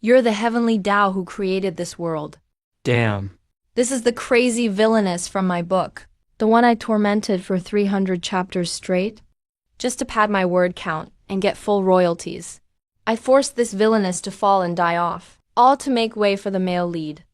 You're the heavenly Tao who created this world. Damn. This is the crazy villainess from my book, the one I tormented for 300 chapters straight, just to pad my word count and get full royalties. I forced this villainess to fall and die off, all to make way for the male lead.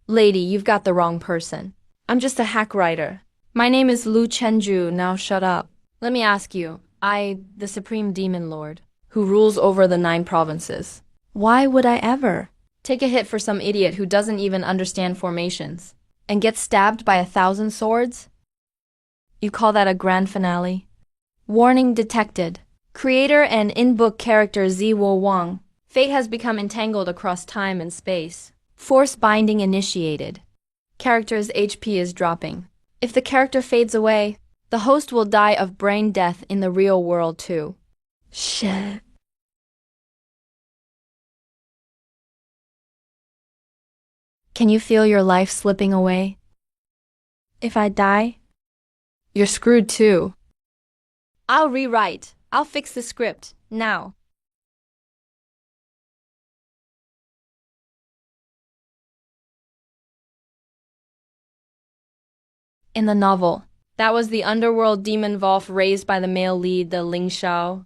Lady, you've got the wrong person. I'm just a hack writer. My name is Lu Chenju, now shut up. Let me ask you, the Supreme Demon Lord, who rules over the 9 provinces. Why would I ever take a hit for some idiot who doesn't even understand formations and get stabbed by 1,000 swords? You call that a grand finale? Warning detected. Creator and in-book character Ziwo Wang. Fate has become entangled across time and space. Force binding initiated. Character's HP is dropping. If the character fades away, the host will die of brain death in the real world too. Shit. Can you feel your life slipping away? If I die, you're screwed too. I'll rewrite. I'll fix the script, now. In the novel, that was the underworld demon Volf raised by the male lead, the Ling Shao.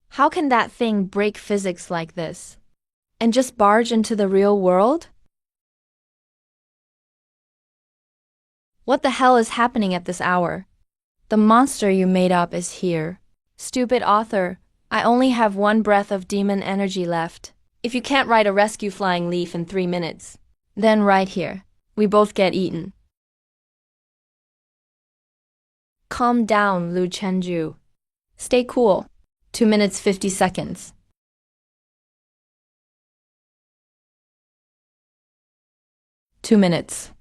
How can that thing break physics like this? And just barge into the real world? What the hell is happening at this hour? The monster you made up is here. Stupid author, I only have 1 breath of demon energy left. If you can't write a rescue flying leaf in 3 minutes, then right here, we both get eaten. Calm down, Lu Chenju. Stay cool. 2 minutes 50 seconds. 2 minutes.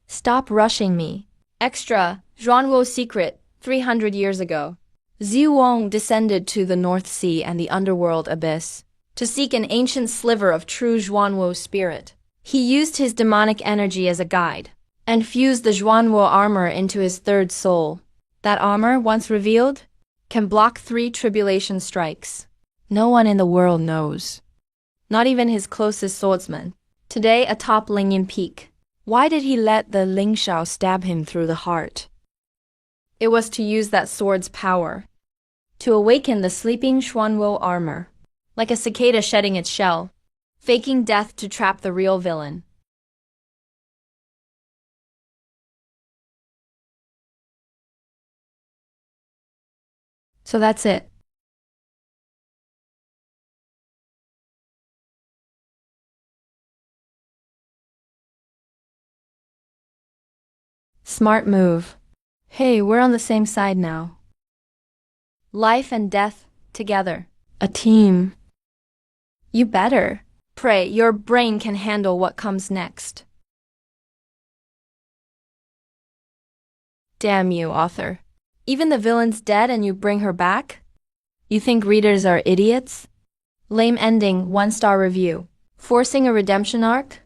Stop rushing me. Extra, Zhuanwo secret, 300 years ago. Xi Wang descended to the North Sea and the underworld abyss to seek an ancient sliver of true Zhuanwo spirit. He used his demonic energy as a guide and fused the Zhuanwo armor into his 3rd soul. That armor, once revealed, can block 3 tribulation strikes. No one in the world knows. Not even his closest swordsman. Today atop Lingyan Peak. Why did he let the Ling Shao stab him through the heart? It was to use that sword's power, to awaken the sleeping Zhuanwo armor, like a cicada shedding its shell, faking death to trap the real villain. So that's it. Smart move. Hey, we're on the same side now. Life and death, together. A team. You better. Pray your brain can handle what comes next. Damn you, author. Even the villain's dead and you bring her back? You think readers are idiots? Lame ending, 1-star review. Forcing a redemption arc?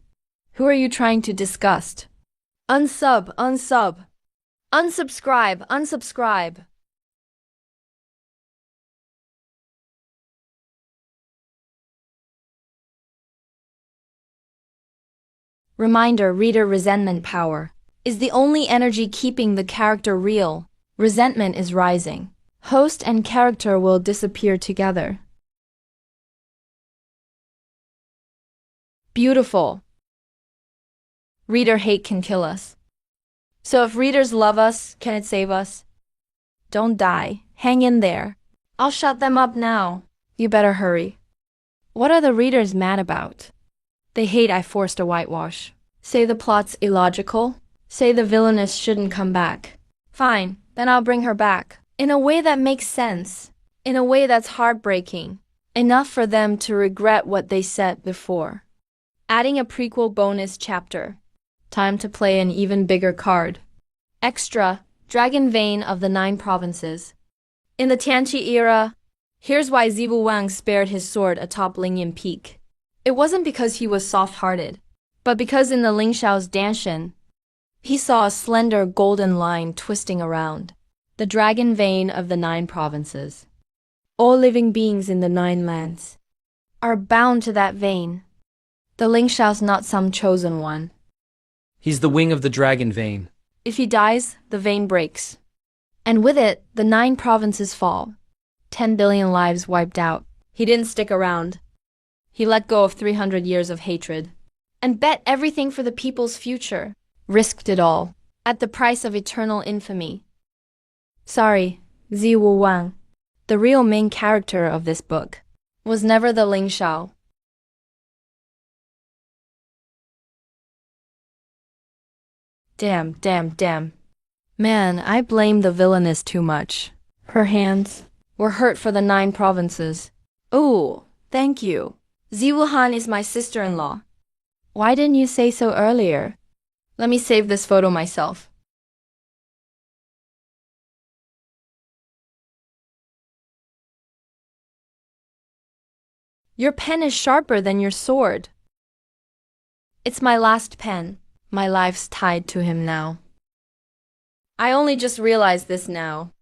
Who are you trying to disgust? Unsub. Unsubscribe. Reminder, reader resentment power is the only energy keeping the character real. Resentment is rising. Host and character will disappear together. Beautiful. Reader hate can kill us. So if readers love us, can it save us? Don't die. Hang in there. I'll shut them up now. You better hurry. What are the readers mad about? They hate I forced a whitewash. Say the plot's illogical. Say the villainess shouldn't come back. Fine, then I'll bring her back. In a way that makes sense. In a way that's heartbreaking. Enough for them to regret what they said before. Adding a prequel bonus chapter. Time to play an even bigger card. Extra, Dragon Vein of the 9 provinces. In the Tianqi era, here's why Ziwu Wang spared his sword atop Lingyan Peak. It wasn't because he was soft-hearted, but because in the Ling Shao's danshan, he saw a slender golden line twisting around. The Dragon Vein of the 9 provinces. All living beings in the 9 lands. are bound to that vein. The Ling Shao's not some chosen one. He's the wing of the dragon vein. If he dies, the vein breaks. And with it, the 9 provinces fall. 10 billion lives wiped out. He didn't stick around. He let go of 300 years of hatred. And bet everything for the people's future. Risked it all. At the price of eternal infamy. Sorry, Ziwu Wang. The real main character of this book was never the Ling Shao. Damn. Man, I blame the villainess too much. Her hands were hurt for the 9 provinces. Ooh, thank you. Ziwu Han is my sister-in-law. Why didn't you say so earlier? Let me save this photo myself. Your pen is sharper than your sword. It's my last pen. My life's tied to him now. I only just realized this now.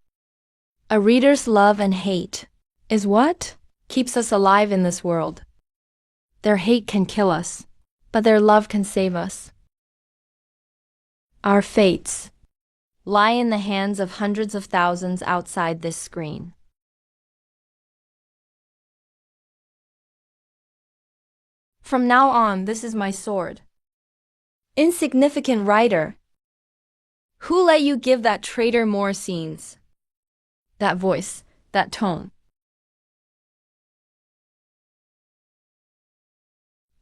A reader's love and hate is what keeps us alive in this world. Their hate can kill us, but their love can save us. Our fates lie in the hands of hundreds of thousands outside this screen. From now on, this is my sword. Insignificant writer. Who let you give that traitor more scenes? That voice, that tone.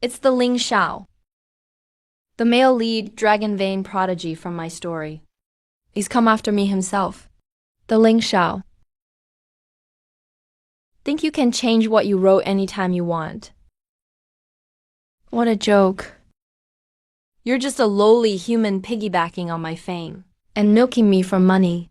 It's the Ling Shao, the male lead dragon vein prodigy from my story. He's come after me himself. The Ling Shao. Think you can change what you wrote anytime you want. What a joke. You're just a lowly human piggybacking on my fame and milking me for money.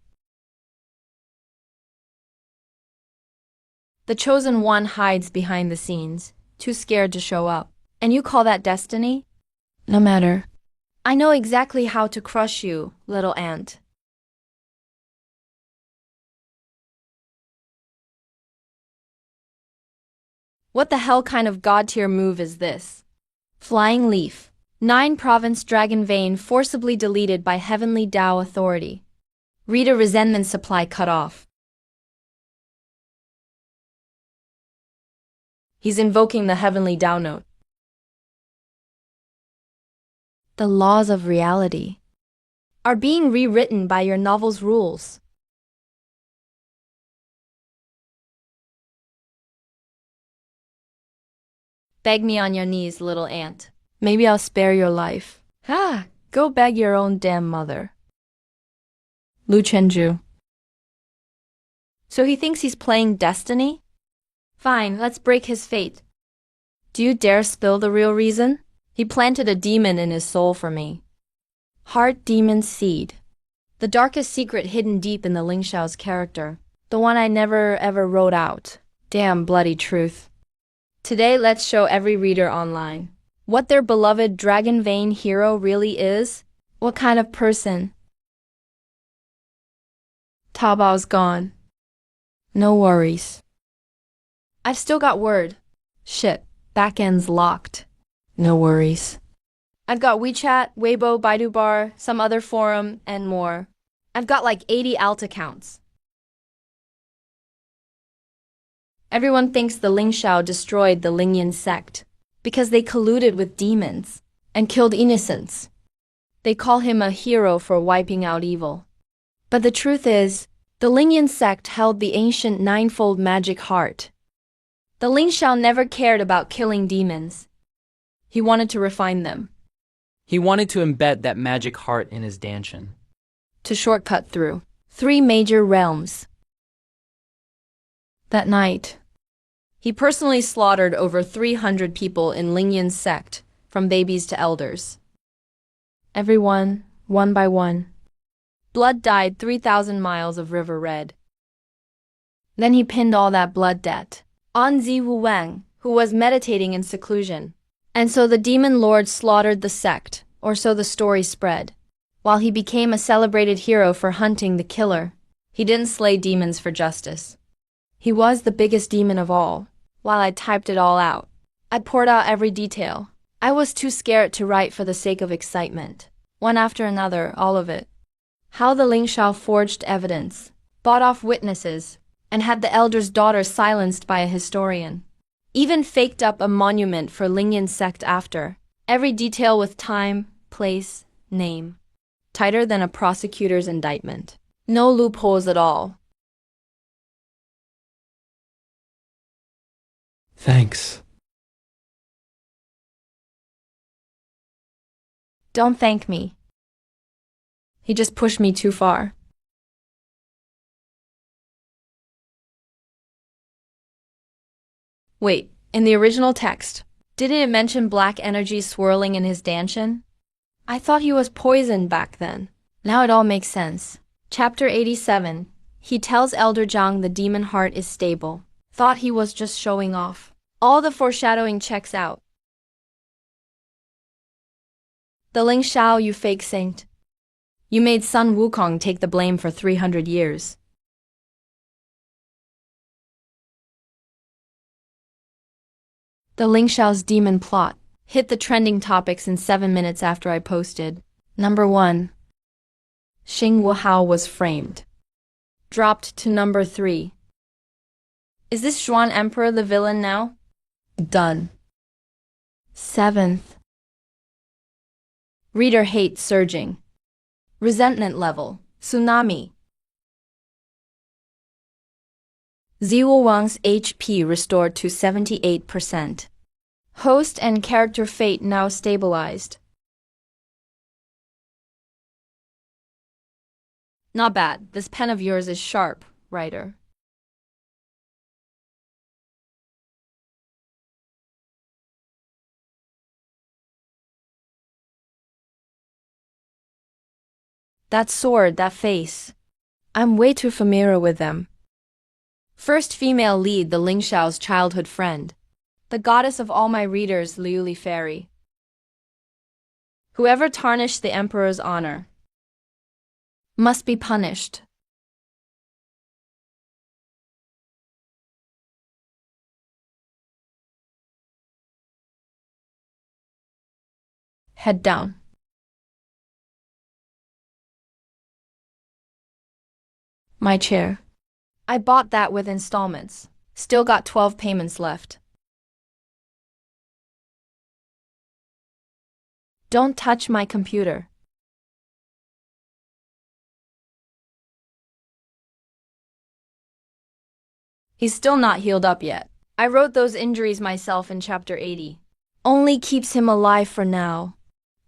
The chosen one hides behind the scenes, too scared to show up. And you call that destiny? No matter. I know exactly how to crush you, little ant. What the hell kind of god-tier move is this? Flying Leaf. 9 province dragon vein forcibly deleted by Heavenly Tao authority. Reader resentment supply cut off. He's invoking the Heavenly Tao note. The laws of reality are being rewritten by your novel's rules. Beg me on your knees, little ant. Maybe I'll spare your life. Go beg your own damn mother. Lu Chenju. So he thinks he's playing destiny? Fine, let's break his fate. Do you dare spill the real reason? He planted a demon in his soul for me. Heart demon seed. The darkest secret hidden deep in the Ling Shao's character. The one I never ever wrote out. Damn bloody truth. Today let's show every reader online what their beloved dragon vein hero really is. What kind of person. Taobao's gone. No worries. I've still got Word. Shit, backend's locked. No worries. I've got WeChat, Weibo, Baidu Bar, some other forum, and more. I've got like 80 alt accounts. Everyone thinks the Ling Shao destroyed the Lingyan sect because they colluded with demons and killed innocents. They call him a hero for wiping out evil. But the truth is, the Lingyan sect held the ancient ninefold magic heart. The Ling Shao never cared about killing demons. He wanted to refine them. He wanted to embed that magic heart in his Danshan. To shortcut through 3 major realms. That night, he personally slaughtered over 300 people in Lingyan's sect, from babies to elders. Everyone, one by one. Blood dyed 3,000 miles of river red. Then he pinned all that blood debt on Ziwu Wang, who was meditating in seclusion. And so the demon lord slaughtered the sect, or so the story spread. While he became a celebrated hero for hunting the killer, he didn't slay demons for justice. He was the biggest demon of all, while I typed it all out. I'd poured out every detail. I was too scared to write for the sake of excitement. One after another, all of it. How the Ling Shao forged evidence, bought off witnesses, and had the elder's daughter silenced by a historian. Even faked up a monument for Lingyan sect after. Every detail with time, place, name. Tighter than a prosecutor's indictment. No loopholes at all. Thanks. Don't thank me. He just pushed me too far. Wait, in the original text, didn't it mention black energy swirling in his danshin? I thought he was poisoned back then. Now it all makes sense. Chapter 87. He tells Elder Zhang the demon heart is stable. Thought he was just showing off. All the foreshadowing checks out. The Ling Shao, you fake saint. You made Sun Wukong take the blame for 300 years. The Ling Shao's demon plot hit the trending topics in 7 minutes after I posted. Number 1. Xing Wuhao was framed. Dropped to number 3. Is this Xuan Emperor the villain now? Done. 7th. Reader hate surging. Resentment level, tsunami. Ziwu Wang's HP restored to 78%. Host and character fate now stabilized. Not bad. This pen of yours is sharp, writer. That sword, that face. I'm way too familiar with them. First female lead, the Ling Shao's childhood friend. The goddess of all my readers, Liuli Fairy. Whoever tarnished the emperor's honor must be punished. Head down. My chair. I bought that with installments. Still got 12 payments left. Don't touch my computer. He's still not healed up yet. I wrote those injuries myself in chapter 80. Only keeps him alive for now.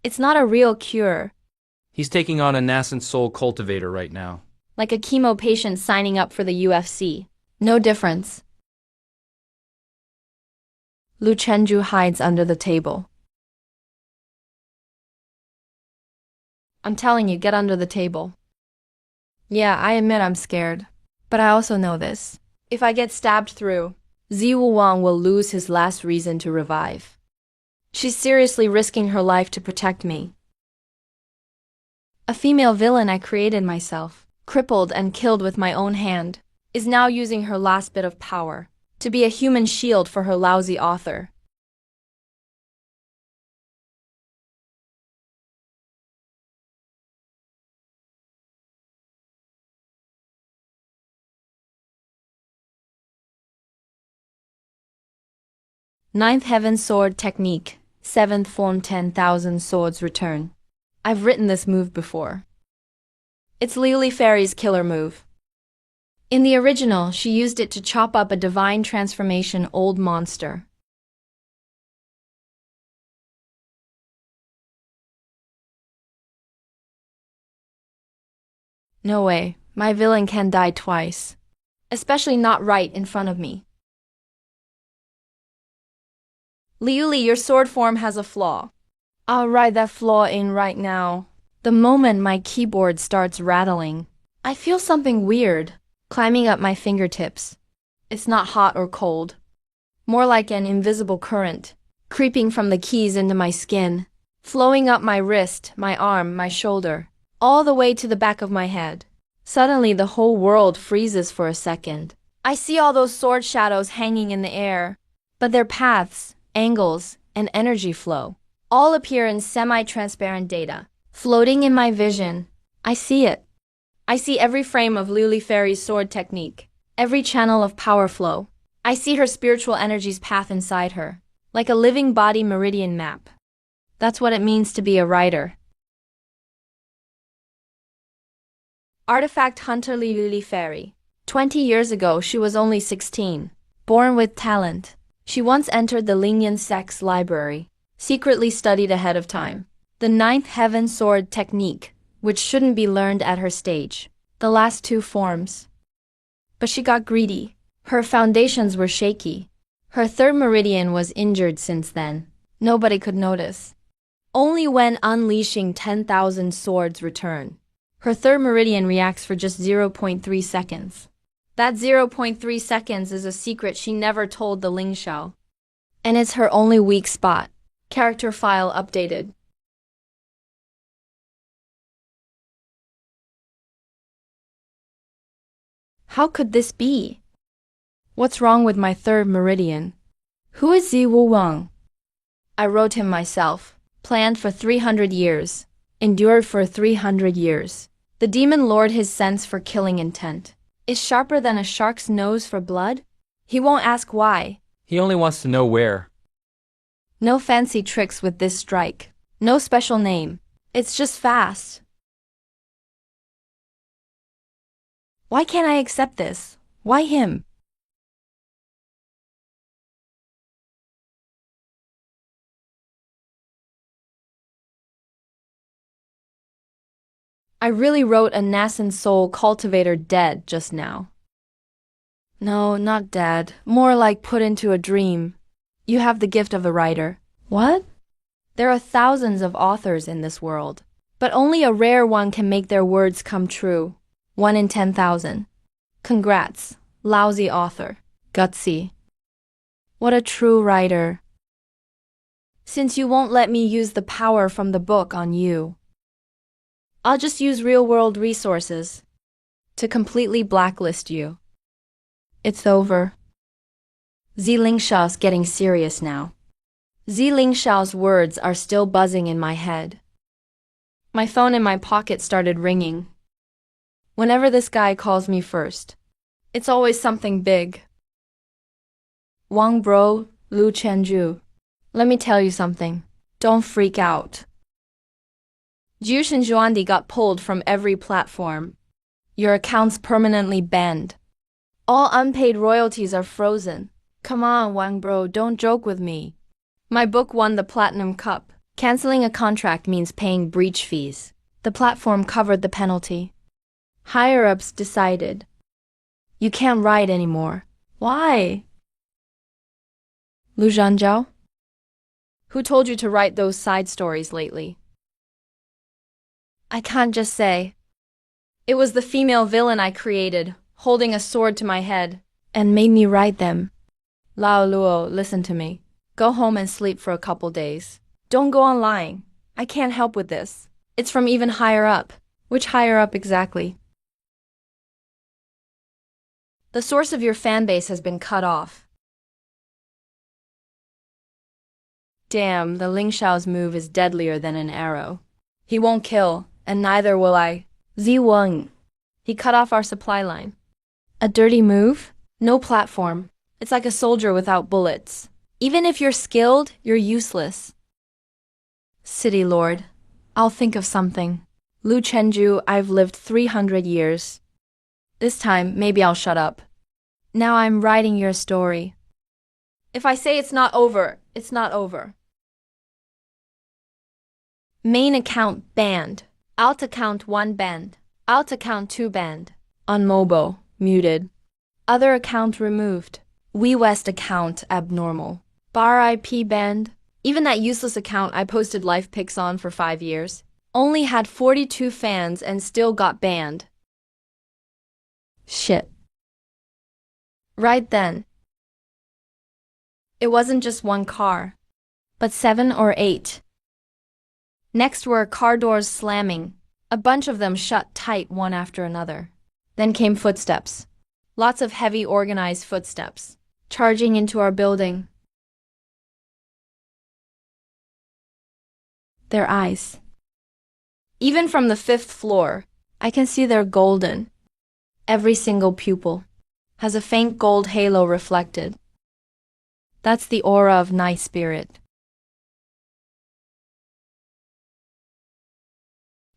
It's not a real cure. He's taking on a nascent soul cultivator right now. Like a chemo patient signing up for the UFC. No difference. Lu Chenju hides under the table. I'm telling you, get under the table. Yeah, I admit I'm scared. But I also know this. If I get stabbed through, Ziwu Wang will lose his last reason to revive. She's seriously risking her life to protect me. A female villain I created myself, crippled and killed with my own hand, is now using her last bit of power to be a human shield for her lousy author. Ninth Heaven Sword Technique, 7th Form 10,000 Swords Return. I've written this move before. It's Liuli Fairy's killer move. In the original, she used it to chop up a divine transformation old monster. No way, my villain can die twice. Especially not right in front of me. Liuli, your sword form has a flaw. I'll write that flaw in right now. The moment my keyboard starts rattling, I feel something weird climbing up my fingertips. It's not hot or cold. More like an invisible current, creeping from the keys into my skin, flowing up my wrist, my arm, my shoulder, all the way to the back of my head. Suddenly the whole world freezes for a second. I see all those sword shadows hanging in the air, but their paths, angles, and energy flow all appear in semi-transparent data, floating in my vision. I see it. I see every frame of Luli Fairy's sword technique, every channel of power flow. I see her spiritual energy's path inside her, like a living body meridian map. That's what it means to be a writer. Artifact Hunter Luli Fairy. 20 years ago, she was only 16. Born with talent. She once entered the Lingyan sect's library, secretly studied ahead of time. The ninth heaven sword technique, which shouldn't be learned at her stage. The last two forms. But she got greedy. Her foundations were shaky. Her third meridian was injured since then. Nobody could notice. Only when unleashing 10,000 swords return. Her third meridian reacts for just 0.3 seconds. That 0.3 seconds is a secret she never told the Ling Xiao. And it's her only weak spot. Character file updated. How could this be? What's wrong with my third meridian? Who is Ziwu Wang? I wrote him myself. Planned for 300 years. Endured for 300 years. The demon lord his sense for killing intent is sharper than a shark's nose for blood? He won't ask why. He only wants to know where. No fancy tricks with this strike. No special name. It's just fast. Why can't I accept this? Why him? I really wrote a nascent soul cultivator dead just now. No, not dead. More like put into a dream. You have the gift of a writer. What? There are thousands of authors in this world, but only a rare one can make their words come true. 1 in 10,000. Congrats, lousy author. Gutsy. What a true writer. Since you won't let me use the power from the book on you, I'll just use real-world resources to completely blacklist you. It's over. Ling Xiao's getting serious now. Ling Xiao's words are still buzzing in my head. My phone in my pocket started ringing. Whenever this guy calls me first, it's always something big. Wang bro, Lu Chenju. Let me tell you something. Don't freak out. Jushin Zhuandi got pulled from every platform. Your account's permanently banned. All unpaid royalties are frozen. Come on, Wang bro, don't joke with me. My book won the Platinum Cup. Canceling a contract means paying breach fees. The platform covered the penalty. Higher-ups decided. You can't write anymore. Why? Lu Zhanjiao? Who told you to write those side stories lately? I can't just say. It was the female villain I created, holding a sword to my head, and made me write them. Lao Luo, listen to me. Go home and sleep for a couple days. Don't go on lying. I can't help with this. It's from even higher up. Which higher up exactly? The source of your fanbase has been cut off. Damn, the Ling Xiao's move is deadlier than an arrow. He won't kill, and neither will I. Wang. He cut off our supply line. A dirty move? No platform. It's like a soldier without bullets. Even if you're skilled, you're useless. City Lord, I'll think of something. Lu Chenju, I've lived 300 years. This time, maybe I'll shut up. Now I'm writing your story. If I say it's not over, it's not over. Main account banned. Alt account 1 banned. Alt account 2 banned. On mobile, muted. Other account removed. WeWest account abnormal. Bar IP banned. Even that useless account I posted life pics on for 5 years only had 42 fans and still got banned. Shit. Right then. It wasn't just one car, but 7 or 8. Next were car doors slamming. A bunch of them shut tight one after another. Then came footsteps. Lots of heavy organized footsteps, charging into our building. Their eyes. Even from the 5th floor, I can see they're golden. Every single pupil has a faint gold halo reflected. That's the aura of night spirit.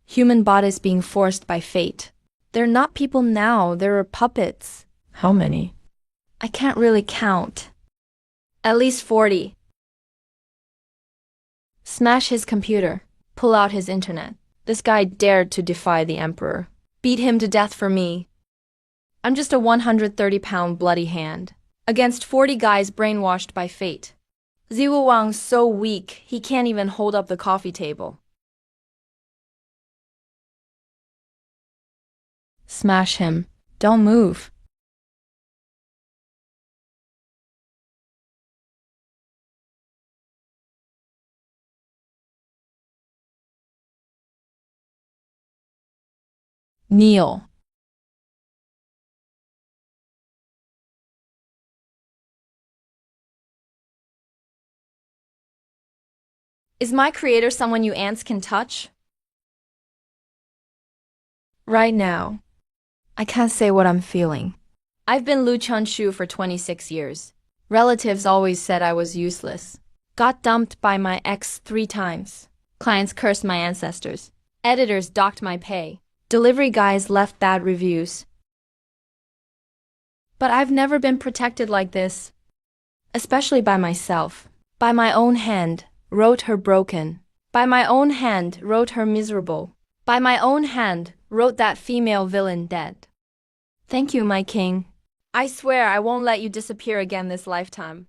Human bodies being forced by fate. They're not people now, they're puppets. How many? I can't really count. At least 40. Smash his computer. Pull out his internet. This guy dared to defy the emperor. Beat him to death for me. I'm just a 130-pound bloody hand against 40 guys brainwashed by fate. Ziwu Wang's so weak, he can't even hold up the coffee table. Smash him. Don't move. Kneel. Is my creator someone you ants can touch? Right now, I can't say what I'm feeling. I've been Lu Chunshu for 26 years. Relatives always said I was useless. Got dumped by my ex 3 times. Clients cursed my ancestors. Editors docked my pay. Delivery guys left bad reviews. But I've never been protected like this. Especially by myself. By my own hand, wrote her broken. By my own hand, wrote her miserable. By my own hand, wrote that female villain dead. Thank you, my king. I swear I won't let you disappear again this lifetime.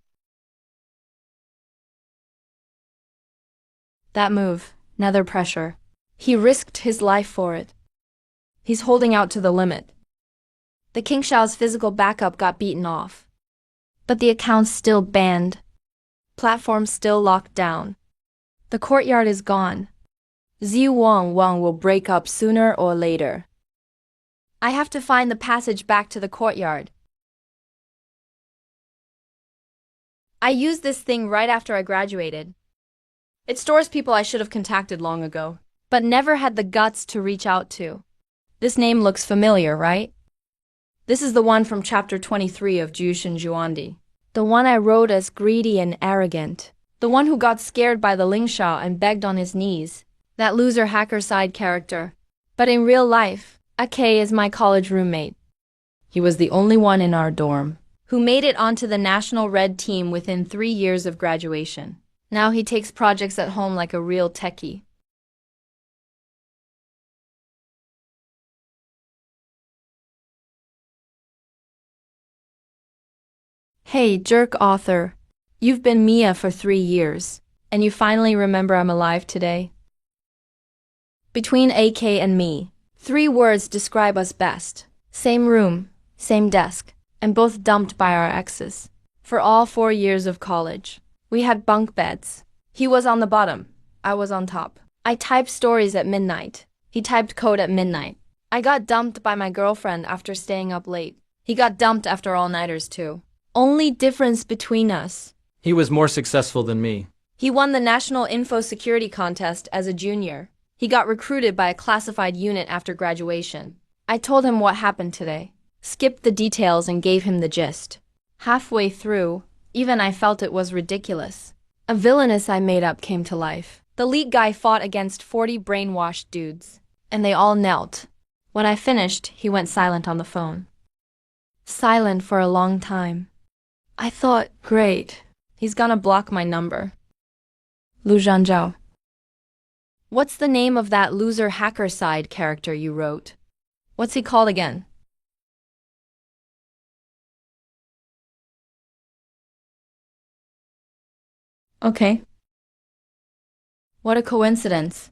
That move, nether pressure. He risked his life for it. He's holding out to the limit. The King Shao's physical backup got beaten off. But the account's still banned. Platform still locked down. The courtyard is gone. Wang will break up sooner or later. I have to find the passage back to the courtyard. I used this thing right after I graduated. It stores people I should have contacted long ago, but never had the guts to reach out to. This name looks familiar, right? This is the one from chapter 23 of Jushin Juandi. The one I wrote as greedy and arrogant. The one who got scared by the Ling Shao and begged on his knees. That loser hacker side character. But in real life, Ake is my college roommate. He was the only one in our dorm who made it onto the national red team within 3 years of graduation. Now he takes projects at home like a real techie. Hey, jerk author. You've been Mia for 3 years, and you finally remember I'm alive today? Between AK and me, 3 words describe us best. Same room, same desk, and both dumped by our exes. For all 4 years of college, we had bunk beds. He was on the bottom, I was on top. I typed stories at midnight. He typed code at midnight. I got dumped by my girlfriend after staying up late. He got dumped after all-nighters too. Only difference between us. He was more successful than me. He won the National Info Security Contest as a junior. He got recruited by a classified unit after graduation. I told him what happened today. Skipped the details and gave him the gist. Halfway through, even I felt it was ridiculous. A villainess I made up came to life. The lead guy fought against 40 brainwashed dudes, and they all knelt. When I finished, he went silent on the phone. Silent for a long time. I thought, great, he's gonna block my number. Lu Zhanzhao. What's the name of that loser hacker side character you wrote? What's he called again? Okay. What a coincidence.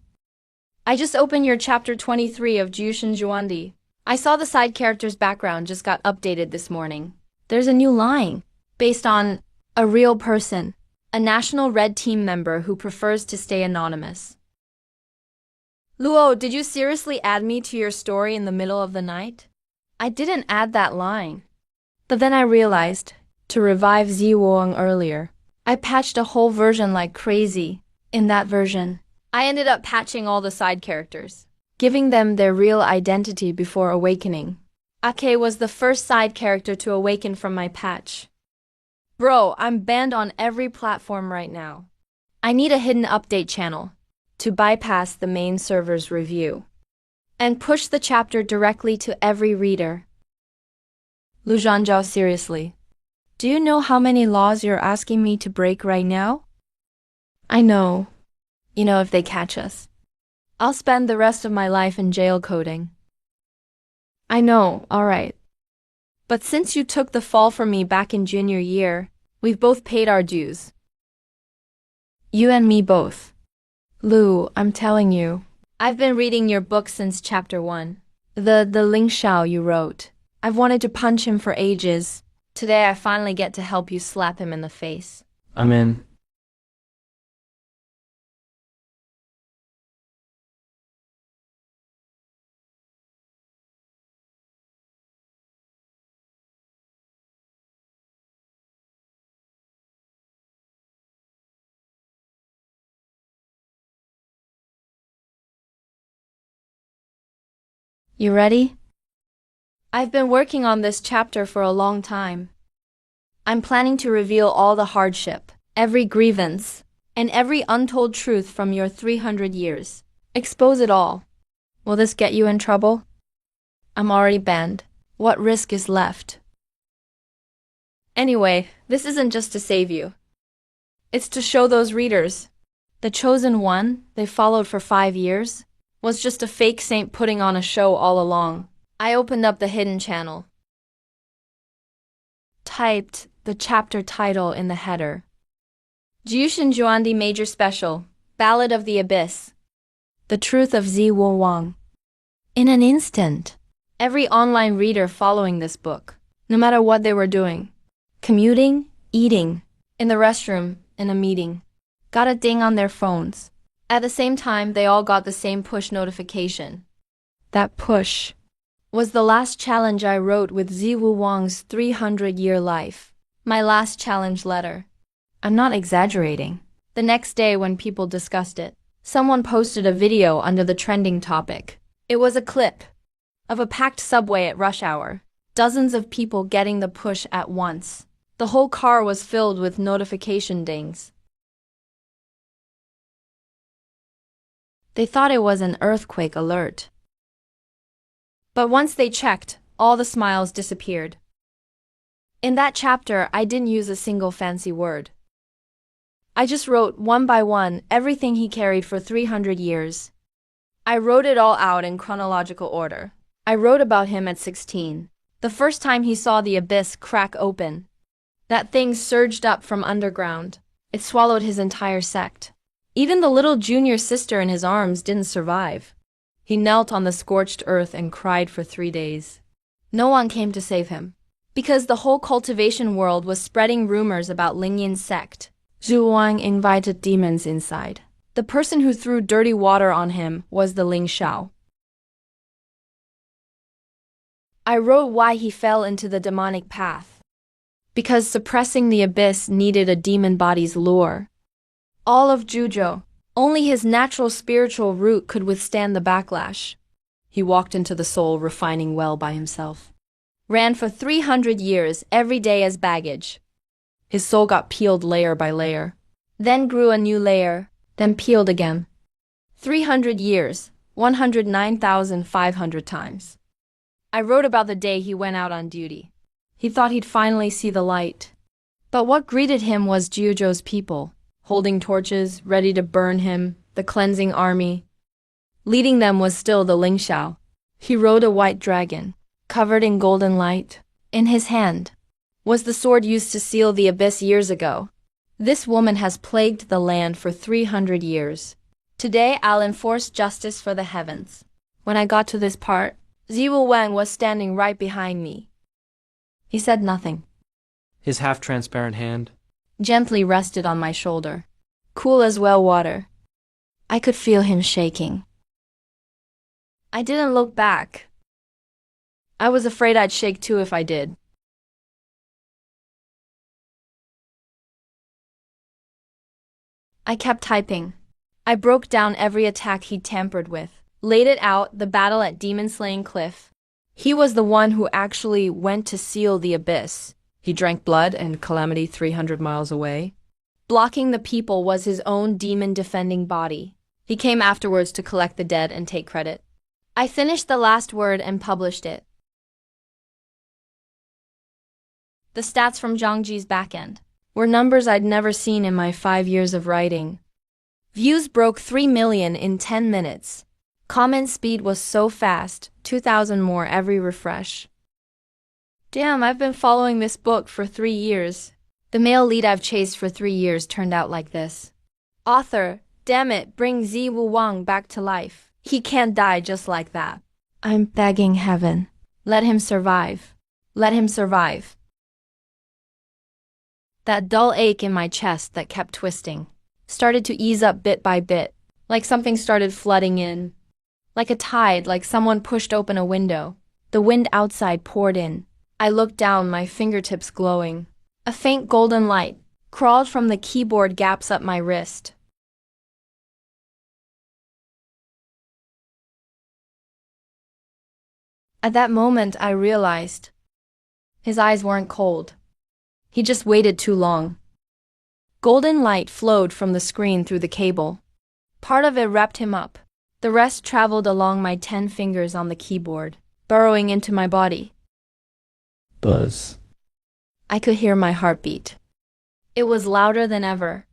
I just opened your chapter 23 of Jushin Juandi. I saw the side character's background just got updated this morning. There's a new line, based on a real person, a National Red Team member who prefers to stay anonymous. Luo, did you seriously add me to your story in the middle of the night? I didn't add that line. But then I realized, to revive Ziwang earlier, I patched a whole version like crazy. In that version, I ended up patching all the side characters, giving them their real identity before awakening. Ake was the first side character to awaken from my patch. Bro, I'm banned on every platform right now. I need a hidden update channel to bypass the main server's review and push the chapter directly to every reader. Lu Zhanzhao, seriously. Do you know how many laws you're asking me to break right now? I know. You know, if they catch us, I'll spend the rest of my life in jail coding. I know, alright. But since you took the fall for me back in junior year, we've both paid our dues. You and me both. Lu, I'm telling you. I've been reading your book since chapter 1. The Ling Shao you wrote. I've wanted to punch him for ages. Today I finally get to help you slap him in the face. I'm in. You ready? I've been working on this chapter for a long time. I'm planning to reveal all the hardship, every grievance, and every untold truth from your 300 years. Expose it all. Will this get you in trouble? I'm already banned. What risk is left? Anyway, this isn't just to save you. It's to show those readers. The chosen one they followed for 5 years was just a fake saint putting on a show all along. I opened up the hidden channel. Typed the chapter title in the header. Jiushin Juandi Major Special, Ballad of the Abyss. The Truth of Ziwu Wang. In an instant, every online reader following this book, no matter what they were doing, commuting, eating, in the restroom, in a meeting, got a ding on their phones. At the same time, they all got the same push notification. That push was the last challenge I wrote with Ziwu Wang's 300-year life. My last challenge letter. I'm not exaggerating. The next day when people discussed it, someone posted a video under the trending topic. It was a clip of a packed subway at rush hour. Dozens of people getting the push at once. The whole car was filled with notification dings. They thought it was an earthquake alert. But once they checked, all the smiles disappeared. In that chapter, I didn't use a single fancy word. I just wrote one by one everything he carried for 300 years. I wrote it all out in chronological order. I wrote about him at 16. The first time he saw the abyss crack open. That thing surged up from underground. It swallowed his entire sect. Even the little junior sister in his arms didn't survive. He knelt on the scorched earth and cried for 3 days. No one came to save him, because the whole cultivation world was spreading rumors about Lingyin's sect. Zhu Wang invited demons inside. The person who threw dirty water on him was the Ling Shao. I wrote why he fell into the demonic path. Because suppressing the abyss needed a demon body's lure. All of Zhuzhou, only his natural spiritual root could withstand the backlash. He walked into the soul refining well by himself. Ran for 300 years every day as baggage. His soul got peeled layer by layer. Then grew a new layer, then peeled again. 300 years, 109,500 times. I wrote about the day he went out on duty. He thought he'd finally see the light. But what greeted him was Jiuzhou's people, holding torches, ready to burn him, the cleansing army. Leading them was still the Ling Shao. He rode a white dragon, covered in golden light. In his hand was the sword used to seal the abyss years ago. This woman has plagued the land for 300 years. Today I'll enforce justice for the heavens. When I got to this part, Ziwu Wang was standing right behind me. He said nothing. His half-transparent hand Gently rested on my shoulder, cool as well water. I could feel him shaking. I didn't look back. I was afraid I'd shake too if I did. I kept typing. I broke down every attack he'd tampered with, laid it out, the battle at demon-slaying cliff. He was the one who actually went to seal the abyss. He drank blood and calamity 300 miles away. Blocking the people was his own demon-defending body. He came afterwards to collect the dead and take credit. I finished the last word and published it. The stats from Zhangji's backend were numbers I'd never seen in my 5 years of writing. Views broke 3 million in 10 minutes. Comment speed was so fast, 2,000 more every refresh. Damn, I've been following this book for 3 years. The male lead I've chased for 3 years turned out like this. Author, damn it, bring Ziwu Wang back to life. He can't die just like that. I'm begging heaven. Let him survive. Let him survive. That dull ache in my chest that kept twisting started to ease up bit by bit, like something started flooding in. Like a tide, like someone pushed open a window. The wind outside poured in. I looked down, my fingertips glowing. A faint golden light crawled from the keyboard gaps up my wrist. At that moment, I realized his eyes weren't cold. He just waited too long. Golden light flowed from the screen through the cable. Part of it wrapped him up. The rest traveled along my 10 fingers on the keyboard, burrowing into my body. Buzz. I could hear my heartbeat. It was louder than ever.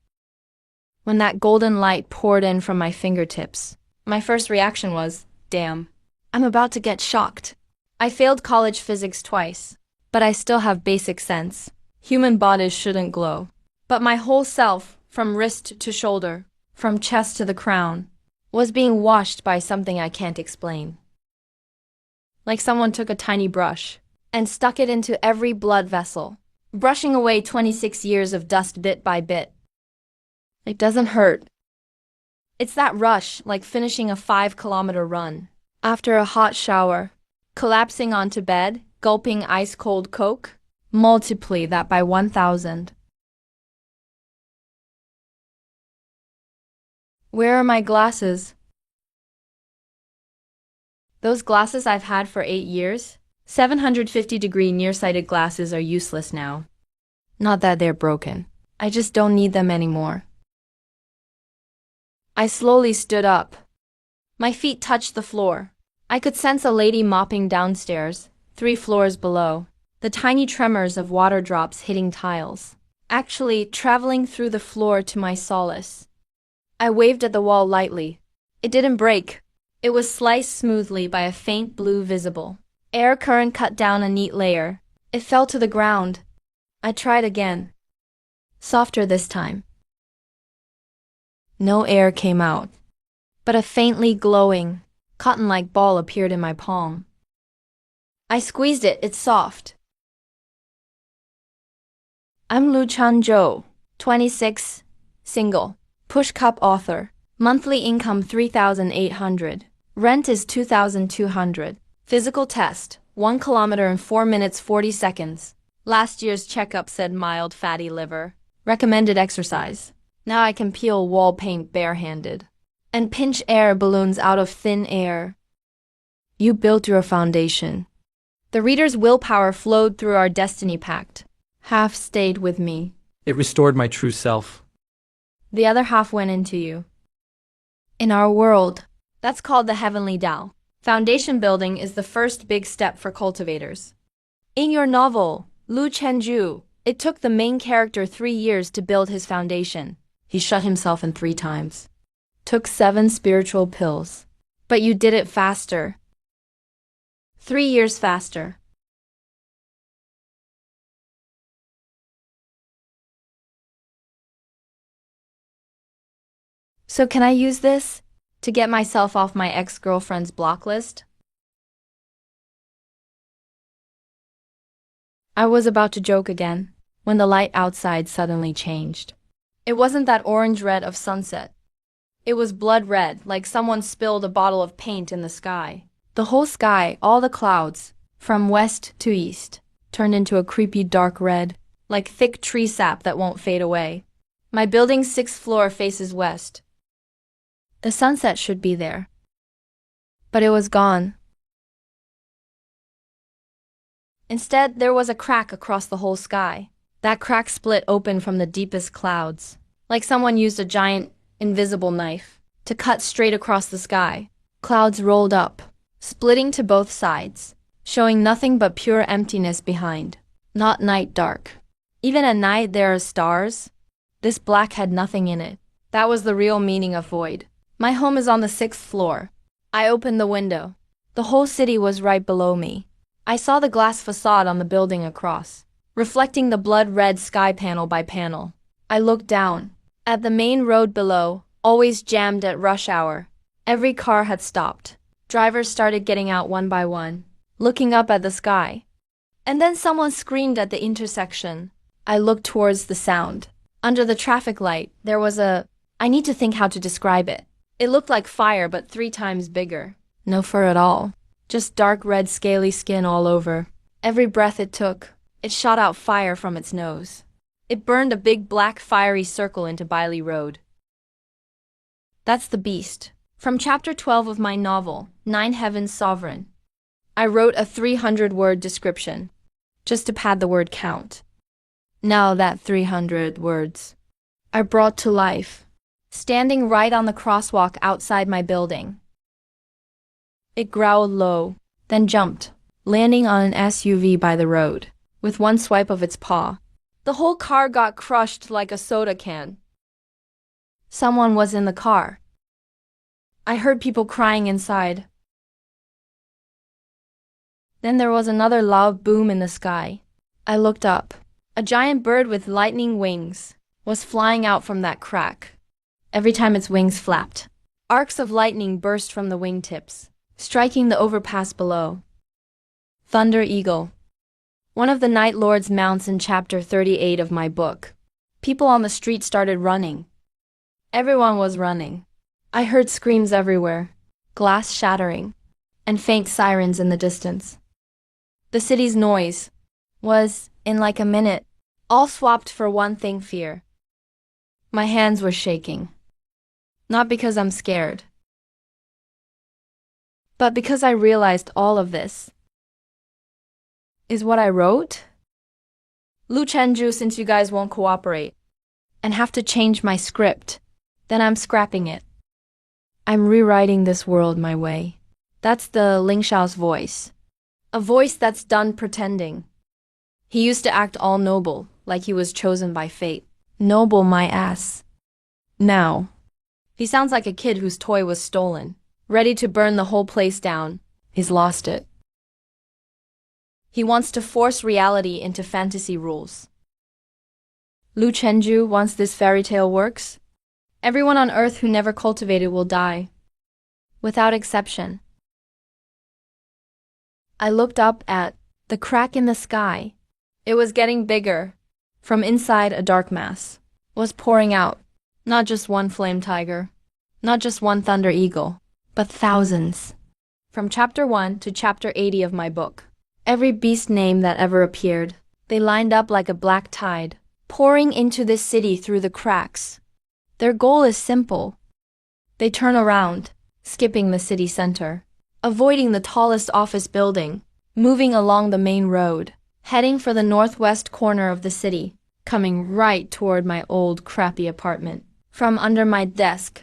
When that golden light poured in from my fingertips, my first reaction was, damn, I'm about to get shocked. I failed college physics twice, but I still have basic sense. Human bodies shouldn't glow. But my whole self, from wrist to shoulder, from chest to the crown, was being washed by something I can't explain. Like someone took a tiny brush and stuck it into every blood vessel, brushing away 26 years of dust bit by bit. It doesn't hurt. It's that rush, like finishing a 5-kilometer run. After a hot shower, collapsing onto bed, gulping ice-cold Coke, multiply that by 1,000. Where are my glasses? Those glasses I've had for 8 years? 750-degree nearsighted glasses are useless now. Not that they're broken. I just don't need them anymore. I slowly stood up. My feet touched the floor. I could sense a lady mopping downstairs, 3 floors below. The tiny tremors of water drops hitting tiles, actually traveling through the floor to my solace. I waved at the wall lightly. It didn't break. It was sliced smoothly by a faint blue visible. Air current cut down a neat layer. It fell to the ground. I tried again. Softer this time. No air came out, but a faintly glowing, cotton-like ball appeared in my palm. I squeezed it. It's soft. I'm Lu Chanzhou, 26, single. Push cup author. Monthly income 3,800. Rent is 2,200. Physical test. 1 kilometer in 4 minutes 40 seconds. Last year's checkup said mild fatty liver. Recommended exercise. Now I can peel wall paint barehanded. And pinch air balloons out of thin air. You built your foundation. The reader's willpower flowed through our destiny pact. Half stayed with me. It restored my true self. The other half went into you. In our world, that's called the heavenly Tao. Foundation building is the first big step for cultivators. In your novel, Lu Chenju, it took the main character 3 years to build his foundation. He shut himself in 3 times. Took 7 spiritual pills. But you did it faster. 3 years faster. So can I use this to get myself off my ex-girlfriend's block list? I was about to joke again when the light outside suddenly changed. It wasn't that orange red of sunset. It was blood red, like someone spilled a bottle of paint in the sky. The whole sky, all the clouds, from west to east, turned into a creepy dark red, like thick tree sap that won't fade away. My building's 6th floor faces west. The sunset should be there. But it was gone. Instead, there was a crack across the whole sky. That crack split open from the deepest clouds, like someone used a giant, invisible knife to cut straight across the sky. Clouds rolled up, splitting to both sides, showing nothing but pure emptiness behind. Not night dark. Even at night there are stars. This black had nothing in it. That was the real meaning of void. My home is on the 6th floor. I opened the window. The whole city was right below me. I saw the glass facade on the building across, reflecting the blood-red sky panel by panel. I looked down. At the main road below, always jammed at rush hour, every car had stopped. Drivers started getting out one by one, looking up at the sky. And then someone screamed at the intersection. I looked towards the sound. Under the traffic light, there was I need to think how to describe it. It looked like fire, but 3 times bigger. No fur at all. Just dark red scaly skin all over. Every breath it took, it shot out fire from its nose. It burned a big black fiery circle into Biley Road. That's the beast. From chapter 12 of my novel, 9 Heavens Sovereign. I wrote a 300-word description, just to pad the word count. Now that 300 words are brought to life, standing right on the crosswalk outside my building. It growled low, then jumped, landing on an SUV by the road, with one swipe of its paw. The whole car got crushed like a soda can. Someone was in the car. I heard people crying inside. Then there was another loud boom in the sky. I looked up. A giant bird with lightning wings was flying out from that crack. Every time its wings flapped, arcs of lightning burst from the wingtips, striking the overpass below. Thunder Eagle. One of the Night Lord's mounts in chapter 38 of my book. People on the street started running. Everyone was running. I heard screams everywhere, glass shattering, and faint sirens in the distance. The city's noise was, in like a minute, all swapped for one thing: fear. My hands were shaking. Not because I'm scared, but because I realized all of this is what I wrote. Lu Chenju, since you guys won't cooperate and have to change my script, then I'm scrapping it. I'm rewriting this world my way. That's the Ling Xiao's voice. A voice that's done pretending. He used to act all noble, like he was chosen by fate. Noble my ass. Now, he sounds like a kid whose toy was stolen, ready to burn the whole place down. He's lost it. He wants to force reality into fantasy rules. Lu Chenju, once this fairy tale works, everyone on Earth who never cultivated will die, without exception. I looked up at the crack in the sky. It was getting bigger. From inside, a dark mass was pouring out. Not just one flame tiger, not just one thunder eagle, but thousands. From chapter 1 to chapter 80 of my book, every beast name that ever appeared, they lined up like a black tide, pouring into this city through the cracks. Their goal is simple. They turn around, skipping the city center, avoiding the tallest office building, moving along the main road, heading for the northwest corner of the city, coming right toward my old crappy apartment. From under my desk,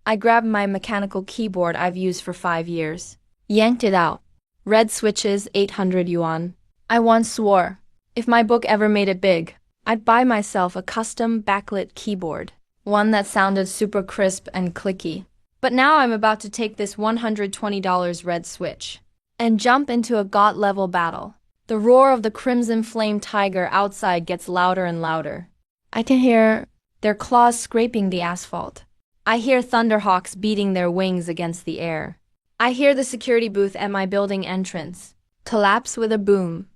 I grabbed my mechanical keyboard I've used for 5 years, yanked it out. Red switches, 800 yuan. I once swore, if my book ever made it big, I'd buy myself a custom backlit keyboard, one that sounded super crisp and clicky. But now I'm about to take this $120 red switch and jump into a God-level battle. The roar of the crimson flame tiger outside gets louder and louder. I can hear their claws scraping the asphalt. I hear thunderhawks beating their wings against the air. I hear the security booth at my building entrance collapse with a boom.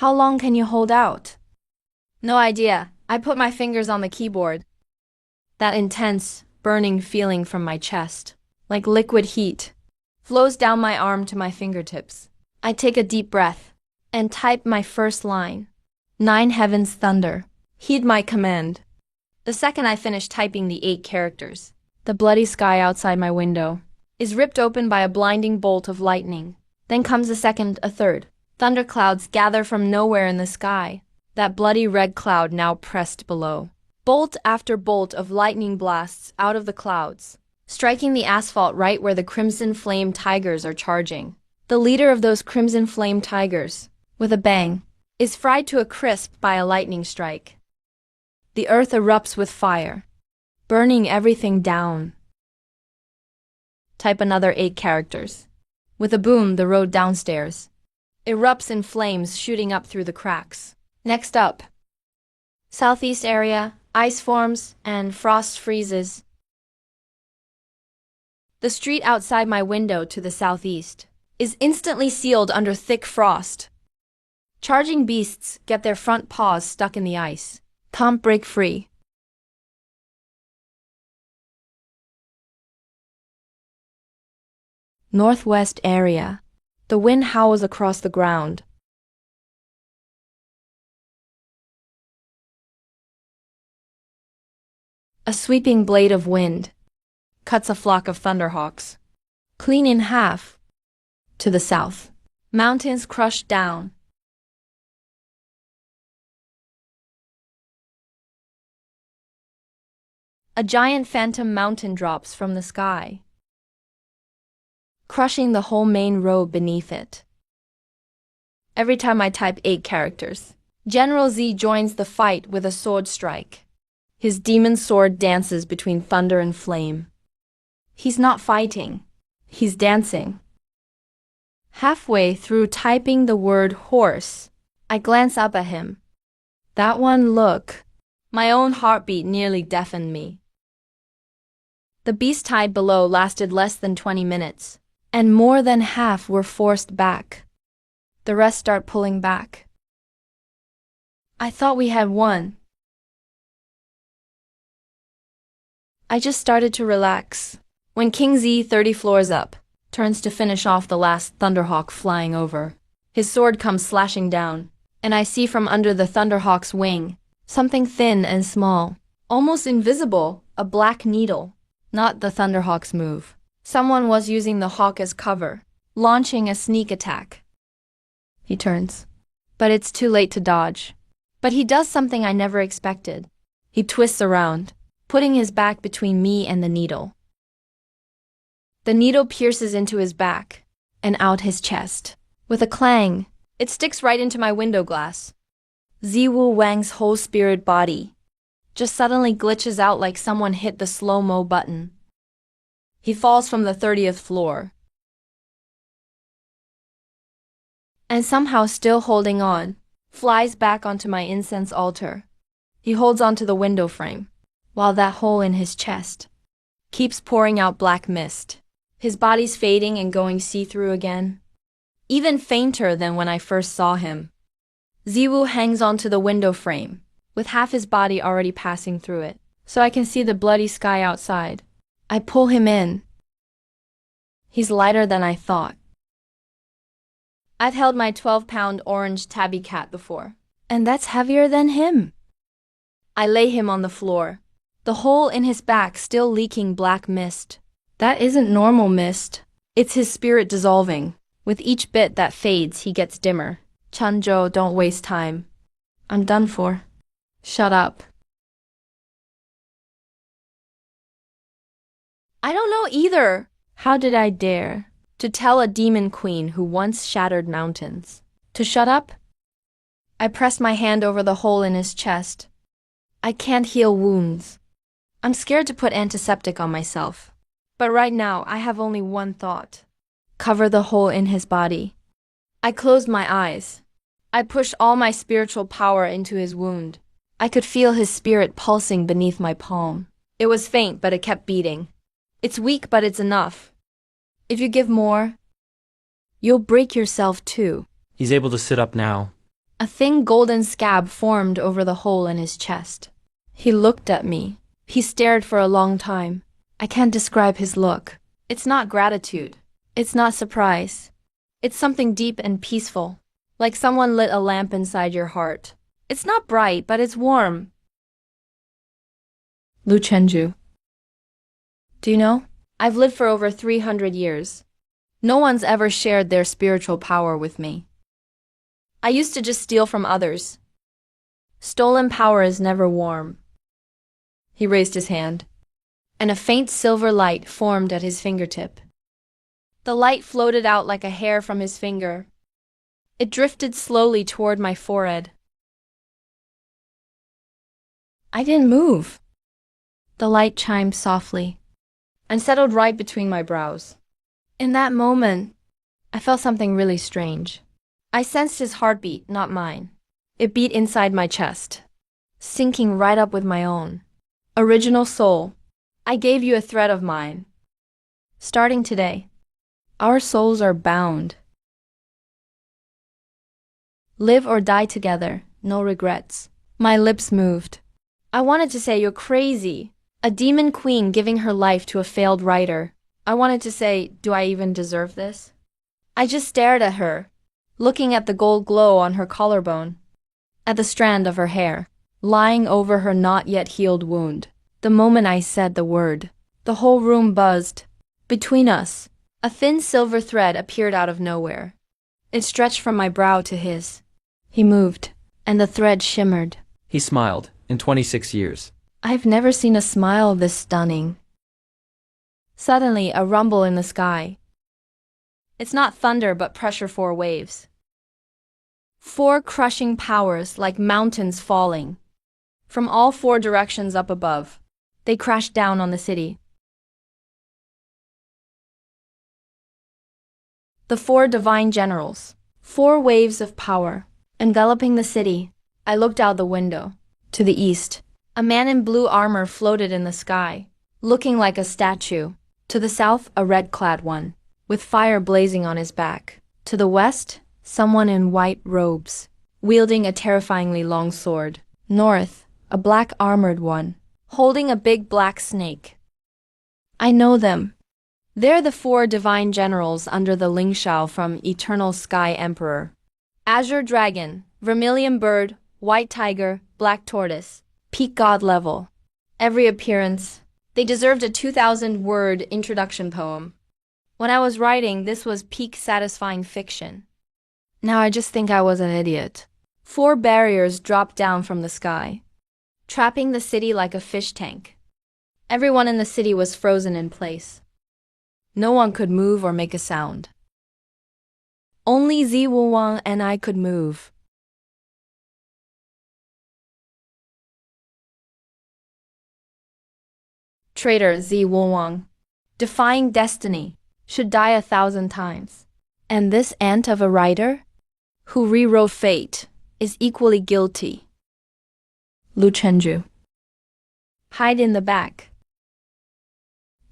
How long can you hold out? No idea. I put my fingers on the keyboard. That intense, burning feeling from my chest, like liquid heat, flows down my arm to my fingertips. I take a deep breath and type my first line. 9 Heavens Thunder. Heed my command. The second I finish typing the 8 characters, The bloody sky outside my window is ripped open by a blinding bolt of lightning. Then comes a second, a third. Thunderclouds gather from nowhere in the sky. That bloody red cloud now pressed below. Bolt after bolt of lightning blasts out of the clouds, striking the asphalt right where the crimson flame tigers are charging. The leader of those crimson flame tigers, with a bang, is fried to a crisp by a lightning strike. The earth erupts with fire, burning everything down. Type another 8 characters. With a boom, the road downstairs erupts in flames shooting up through the cracks. Next up, southeast area, ice forms and frost freezes. The street outside my window to the southeast is instantly sealed under thick frost. Charging beasts get their front paws stuck in the ice. Can't break free. Northwest area. The wind howls across the ground. A sweeping blade of wind cuts a flock of thunderhawks clean in half. To the south, mountains crushed down. A giant phantom mountain drops from the sky, crushing the whole main road beneath it. Every time I type 8 characters, General Z joins the fight with a sword strike. His demon sword dances between thunder and flame. He's not fighting, he's dancing. Halfway through typing the word horse, I glance up at him. That one look, my own heartbeat nearly deafened me. The beast tied below lasted less than 20 minutes, and more than half were forced back. The rest start pulling back. I thought we had won. I just started to relax when King Z, 30 floors up, turns to finish off the last Thunderhawk flying over. His sword comes slashing down, and I see from under the Thunderhawk's wing something thin and small, almost invisible, a black needle. Not the Thunderhawk's move. Someone was using the hawk as cover, launching a sneak attack. He turns, but it's too late to dodge. But he does something I never expected. He twists around, putting his back between me and the needle. The needle pierces into his back and out his chest. With a clang, it sticks right into my window glass. Ziwu Wang's whole spirit body just suddenly glitches out like someone hit the slow-mo button. He falls from the 30th floor. And somehow still holding on, flies back onto my incense altar. He holds onto the window frame, while that hole in his chest keeps pouring out black mist. His body's fading and going see-through again, even fainter than when I first saw him. Ziwu hangs onto the window frame, with half his body already passing through it, so I can see the bloody sky outside. I pull him in. He's lighter than I thought. I've held my 12-pound orange tabby cat before, and that's heavier than him. I lay him on the floor, the hole in his back still leaking black mist. That isn't normal mist. It's his spirit dissolving. With each bit that fades, he gets dimmer. Chanzhou, don't waste time. I'm done for. Shut up. I don't know either. How did I dare to tell a demon queen who once shattered mountains to shut up? I pressed my hand over the hole in his chest. I can't heal wounds. I'm scared to put antiseptic on myself. But right now, I have only one thought. Cover the hole in his body. I closed my eyes. I pushed all my spiritual power into his wound. I could feel his spirit pulsing beneath my palm. It was faint, but it kept beating. It's weak, but it's enough. If you give more, you'll break yourself too. He's able to sit up now. A thin golden scab formed over the hole in his chest. He looked at me. He stared for a long time. I can't describe his look. It's not gratitude. It's not surprise. It's something deep and peaceful, like someone lit a lamp inside your heart. It's not bright, but it's warm. Lu Chenju. Do you know? I've lived for over 300 years. No one's ever shared their spiritual power with me. I used to just steal from others. Stolen power is never warm. He raised his hand, and a faint silver light formed at his fingertip. The light floated out like a hair from his finger. It drifted slowly toward my forehead. I didn't move. The light chimed softly and settled right between my brows. In that moment, I felt something really strange. I sensed his heartbeat, not mine. It beat inside my chest, syncing right up with my own. Original soul, I gave you a thread of mine. Starting today, our souls are bound. Live or die together, no regrets. My lips moved. I wanted to say you're crazy. A demon queen giving her life to a failed writer. I wanted to say, do I even deserve this? I just stared at her, looking at the gold glow on her collarbone, at the strand of her hair, lying over her not yet healed wound. The moment I said the word, the whole room buzzed. Between us, a thin silver thread appeared out of nowhere. It stretched from my brow to his. He moved, and the thread shimmered. He smiled. In 26 years. I've never seen a smile this stunning. Suddenly, a rumble in the sky. It's not thunder, but pressure for waves. 4 crushing powers like mountains falling. From all 4 directions up above, they crashed down on the city. The 4 divine generals. 4 waves of power, enveloping the city. I looked out the window. To the east, a man in blue armor floated in the sky, looking like a statue. To the south, a red-clad one, with fire blazing on his back. To the west, someone in white robes, wielding a terrifyingly long sword. North, a black armored one, holding a big black snake. I know them. They're the 4 divine generals under the Lingshao from Eternal Sky Emperor. Azure Dragon, Vermilion Bird, White Tiger, Black Tortoise, peak god level. Every appearance, they deserved a 2,000-word introduction poem. When I was writing, this was peak satisfying fiction. Now I just think I was an idiot. 4 barriers dropped down from the sky, trapping the city like a fish tank. Everyone in the city was frozen in place. No one could move or make a sound. Only Zi Wuwang and I could move. Traitor Zi Wuwang, defying destiny, should die 1,000 times. And this ant of a writer, who rewrote fate, is equally guilty. Lu Chenju. Hide in the back.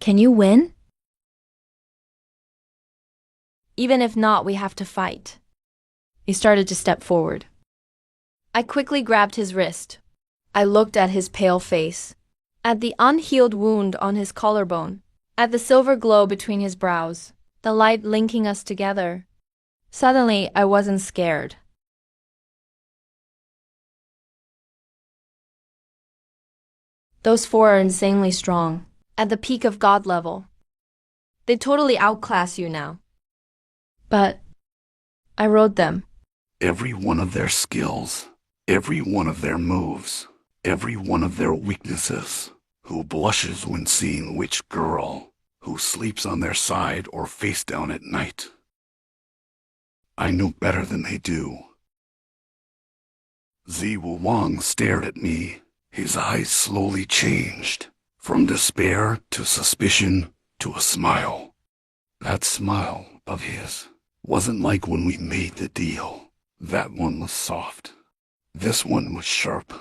Can you win? Even if not, we have to fight. He started to step forward. I quickly grabbed his wrist. I looked at his pale face, at the unhealed wound on his collarbone, at the silver glow between his brows, the light linking us together. Suddenly, I wasn't scared. Those 4 are insanely strong, at the peak of god level. They totally outclass you now. But I wrote them. Every one of their skills, every one of their moves, every one of their weaknesses. Who blushes when seeing which girl, who sleeps on their side or face down at night. I knew better than they do. Zi Wuwang stared at me. His eyes slowly changed, from despair to suspicion to a smile. That smile of his wasn't like when we made the deal. That one was soft. This one was sharp.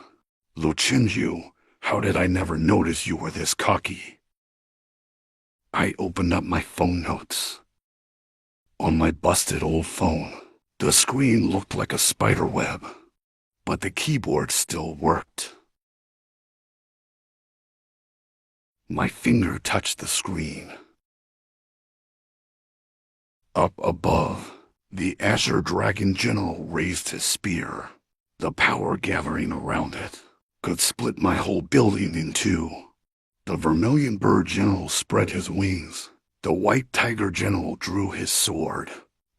Lu Chenju, how did I never notice you were this cocky? I opened up my phone notes. On my busted old phone, the screen looked like a spider web, but the keyboard still worked. My finger touched the screen. Up above, the Azure Dragon General raised his spear. The power gathering around it could split my whole building in 2. The vermilion bird general spread his wings. The white tiger general drew his sword.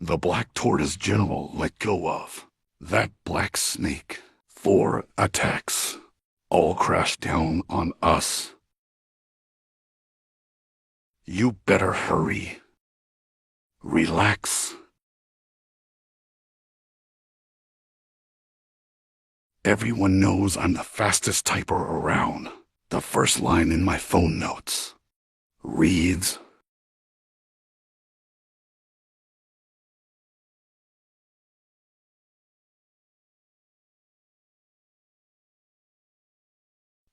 The black tortoise general let go of that black snake. 4 attacks all crashed down on us. You better hurry. Relax. Everyone knows I'm the fastest typer around. The first line in my phone notes reads,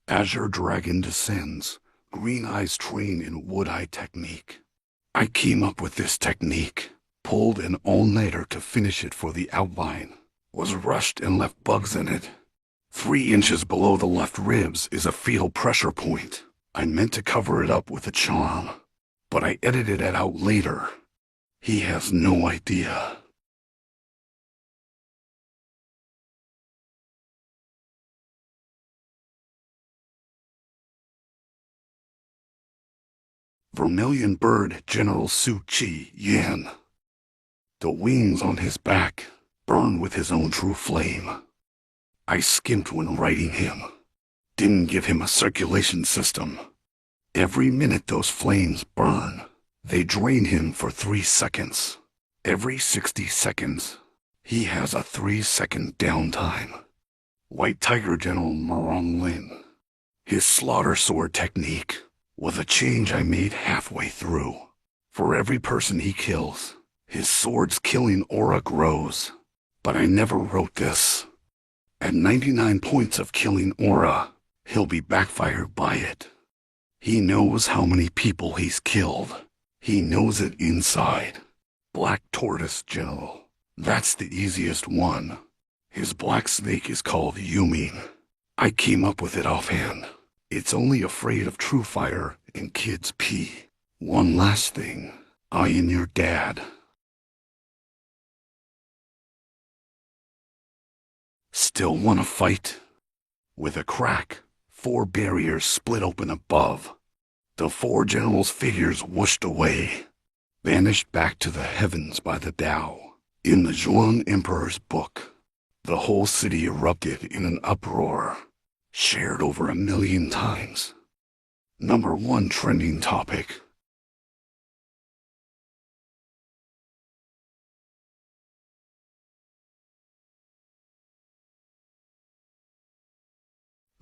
Azure Dragon descends. Green eyes train in wood-eye technique. I came up with this technique, pulled an all-nighter to finish it for the outline, was rushed and left bugs in it. 3 inches below the left ribs is a fetal pressure point. I meant to cover it up with a charm, but I edited it out later. He has no idea. Vermilion bird General Su Chi Yan. The wings on his back burn with his own true flame. I skimped when writing him. Didn't give him a circulation system. Every minute those flames burn. They drain him for 3 seconds. Every 60 seconds, he has a 3-second downtime. White Tiger General Marong Lin. His slaughter sword technique was a change I made halfway through. For every person he kills, his sword's killing aura grows. But I never wrote this. At 99 points of killing aura, he'll be backfired by it. He knows how many people he's killed. He knows it inside. Black Tortoise General. That's the easiest one. His black snake is called Yumin. I came up with it offhand. It's only afraid of true fire and kids pee. One last thing. I am your dad. Still wanna fight? With a crack, 4 barriers split open above. The 4 generals' figures whooshed away, vanished back to the heavens by the Tao. In the Zhuang Emperor's book, the whole city erupted in an uproar, shared over 1 million times. Number 1 trending topic.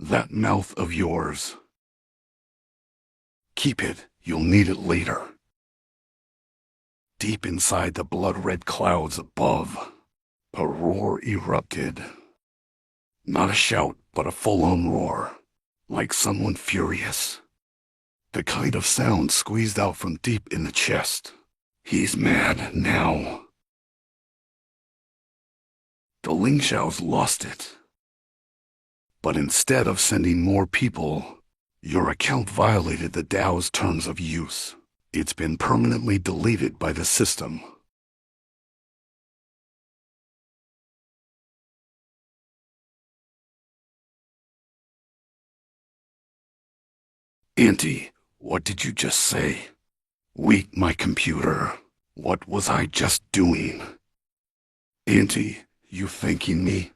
That mouth of yours. Keep it, you'll need it later. Deep inside the blood-red clouds above, a roar erupted. Not a shout, but a full-on roar, like someone furious. The kind of sound squeezed out from deep in the chest. He's mad now. The Ling Shao's lost it. But instead of sending more people, your account violated the Tao's terms of use. It's been permanently deleted by the system. Auntie, what did you just say? Wait, my computer. What was I just doing? Auntie, you thanking me?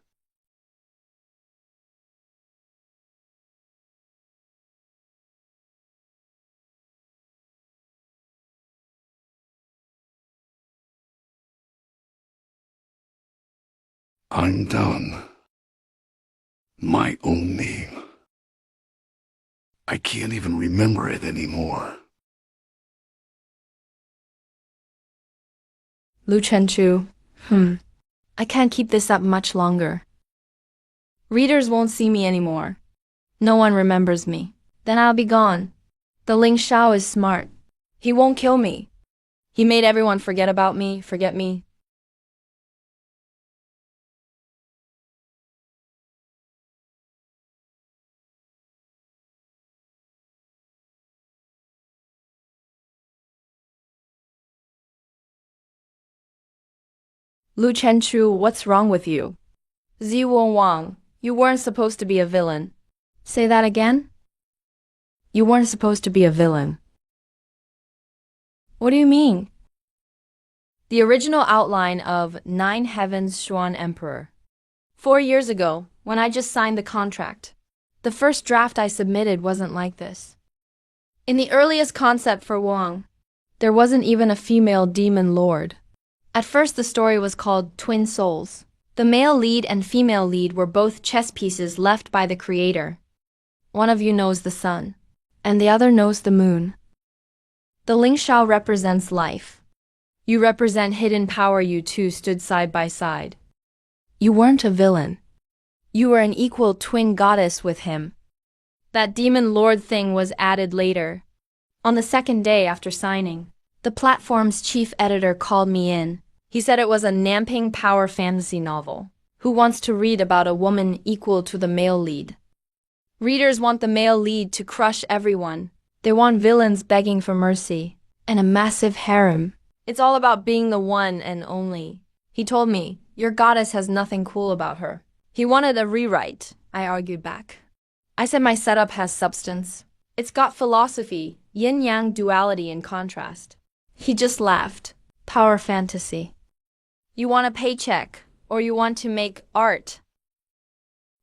I'm done. My own name. I can't even remember it anymore. Lu Chenchu. I can't keep this up much longer. Readers won't see me anymore. No one remembers me. Then I'll be gone. The Ling Shao is smart. He won't kill me. He made everyone forget about me, forget me. Lu Chenchu, what's wrong with you? Ziwo Wang, you weren't supposed to be a villain. Say that again? You weren't supposed to be a villain. What do you mean? The original outline of Nine Heavens Xuan Emperor. 4 years ago, when I just signed the contract, the first draft I submitted wasn't like this. In the earliest concept for Wang, there wasn't even a female demon lord. At first, the story was called Twin Souls. The male lead and female lead were both chess pieces left by the creator. One of you knows the sun, and the other knows the moon. The Ling Shao represents life. You represent hidden power. You two stood side by side. You weren't a villain. You were an equal twin goddess with him. That demon lord thing was added later. On the second day after signing, the platform's chief editor called me in. He said it was a namping power fantasy novel. Who wants to read about a woman equal to the male lead? Readers want the male lead to crush everyone. They want villains begging for mercy, and a massive harem. It's all about being the one and only. He told me, your goddess has nothing cool about her. He wanted a rewrite, I argued back. I said my setup has substance. It's got philosophy, yin-yang duality in contrast. He just laughed. Power fantasy. You want a paycheck, or you want to make art?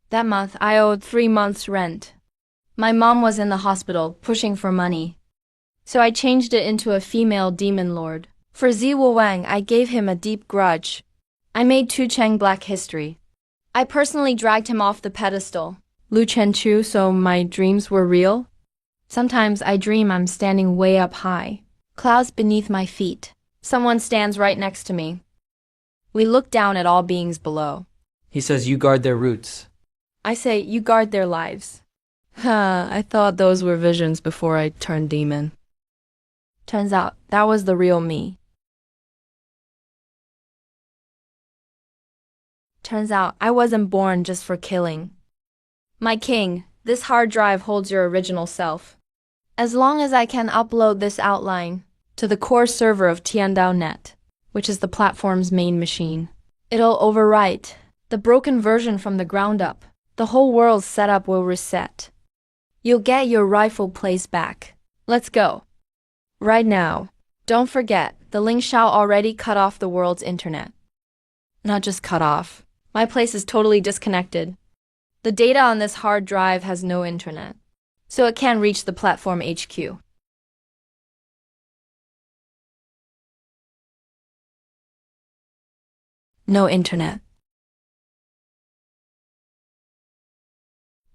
That month, I owed 3 months' rent. My mom was in the hospital, pushing for money. So I changed it into a female demon lord. For Ziwu Wang, I gave him a deep grudge. I made Tu Cheng Black history. I personally dragged him off the pedestal. Lu Chenchu, so my dreams were real? Sometimes I dream I'm standing way up high. Clouds beneath my feet. Someone stands right next to me. We look down at all beings below. He says you guard their roots. I say, you guard their lives. I thought those were visions before I turned demon. Turns out, that was the real me. Turns out, I wasn't born just for killing. My king, this hard drive holds your original self. As long as I can upload this outline to the core server of Tiandao.net, which is the platform's main machine, it'll overwrite the broken version from the ground up. The whole world's setup will reset. You'll get your rightful place back. Let's go. Right now. Don't forget, the Ling Shao already cut off the world's internet. Not just cut off. My place is totally disconnected. The data on this hard drive has no internet, so it can't reach the platform HQ. No internet.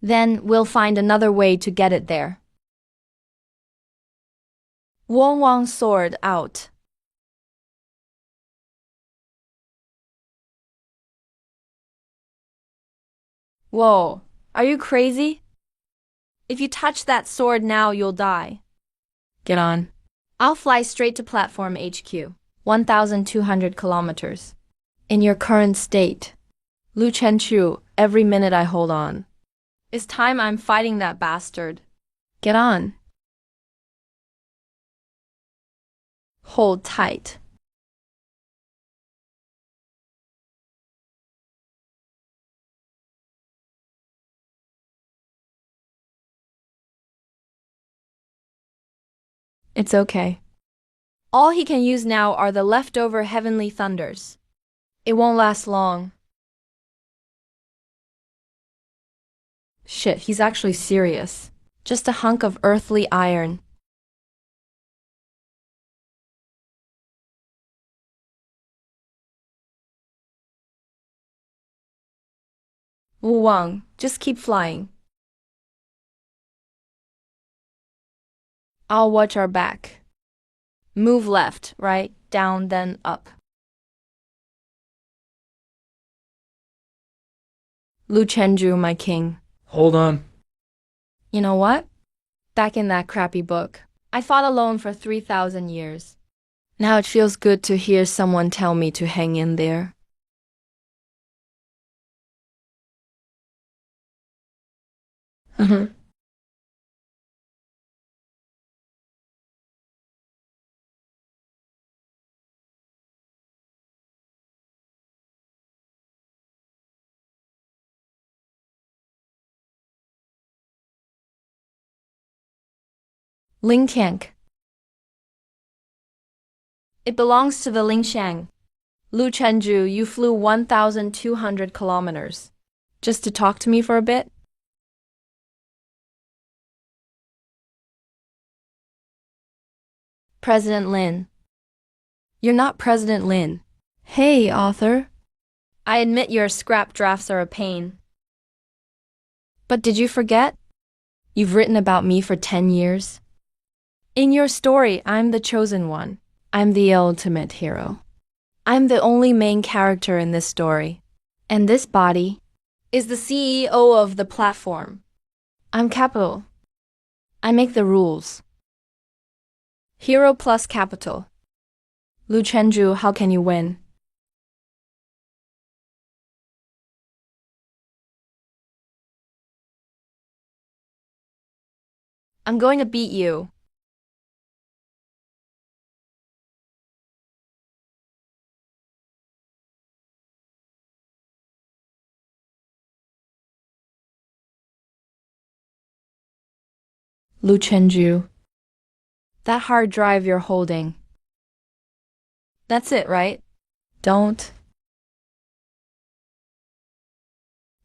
Then we'll find another way to get it there. Wong Wang's sword out. Whoa, are you crazy? If you touch that sword now, you'll die. Get on. I'll fly straight to platform HQ, 1,200 kilometers. In your current state, Lu Chenchu, every minute I hold on. It's time I'm fighting that bastard. Get on. Hold tight. It's okay. All he can use now are the leftover heavenly thunders. It won't last long. Shit, he's actually serious. Just a hunk of earthly iron. Wu Wang, just keep flying. I'll watch our back. Move left, right, down, then up. Lu Chenju, my king. Hold on. You know what? Back in that crappy book, I fought alone for 3,000 years. Now it feels good to hear someone tell me to hang in there. Ling Tiank. It belongs to the Lingxiang. Lu Chenju, you flew 1,200 kilometers. Just to talk to me for a bit? President Lin. You're not President Lin. Hey, author. I admit your scrap drafts are a pain. But did you forget? You've written about me for 10 years. In your story, I'm the chosen one. I'm the ultimate hero. I'm the only main character in this story. And this body is the CEO of the platform. I'm capital. I make the rules. Hero plus capital. Lu Chenju, how can you win? I'm going to beat you. Lu Chenju. That hard drive you're holding. That's it, right? Don't.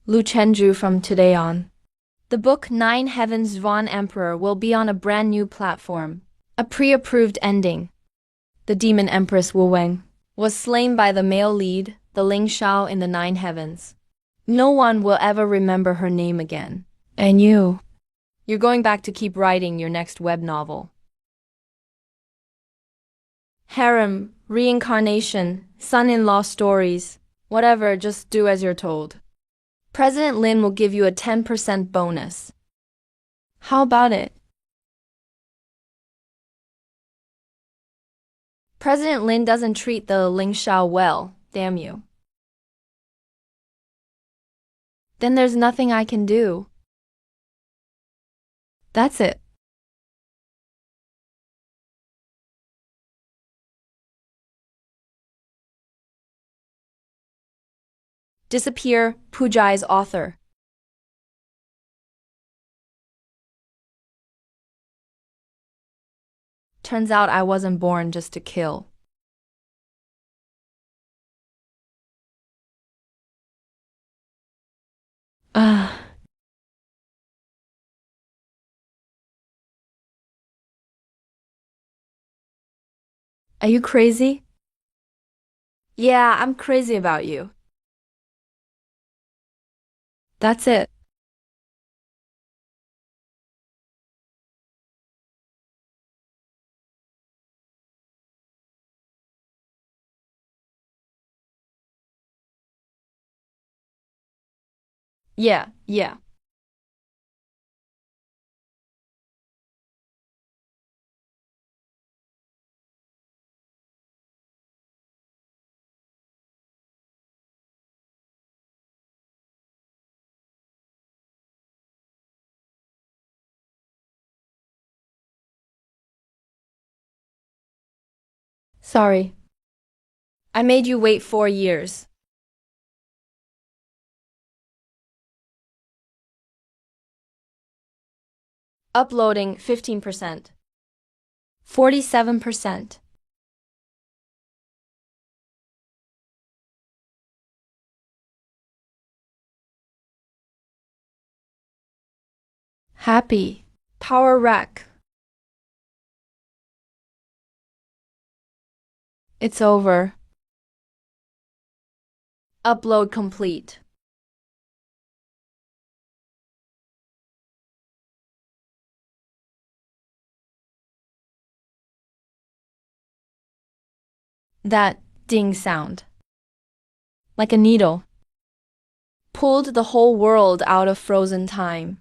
Lu Chenju from today on. The book Nine Heavens Von Emperor will be on a brand new platform. A pre-approved ending. The demon empress Wu Weng was slain by the male lead, the Ling Shao in the Nine Heavens. No one will ever remember her name again. And you're going back to keep writing your next web novel. Harem, reincarnation, son-in-law stories, whatever, just do as you're told. President Lin will give you a 10% bonus. How about it? President Lin doesn't treat the Ling Shao well, damn you. Then there's nothing I can do. That's it. Disappear, Pujai's author. Turns out I wasn't born just to kill. Ah. Are you crazy? Yeah, I'm crazy about you. That's it. Yeah. Sorry. I made you wait 4 years. Uploading 15%. 47%. Happy. Power rack. It's over. Upload complete. That ding sound. Like a needle. Pulled the whole world out of frozen time.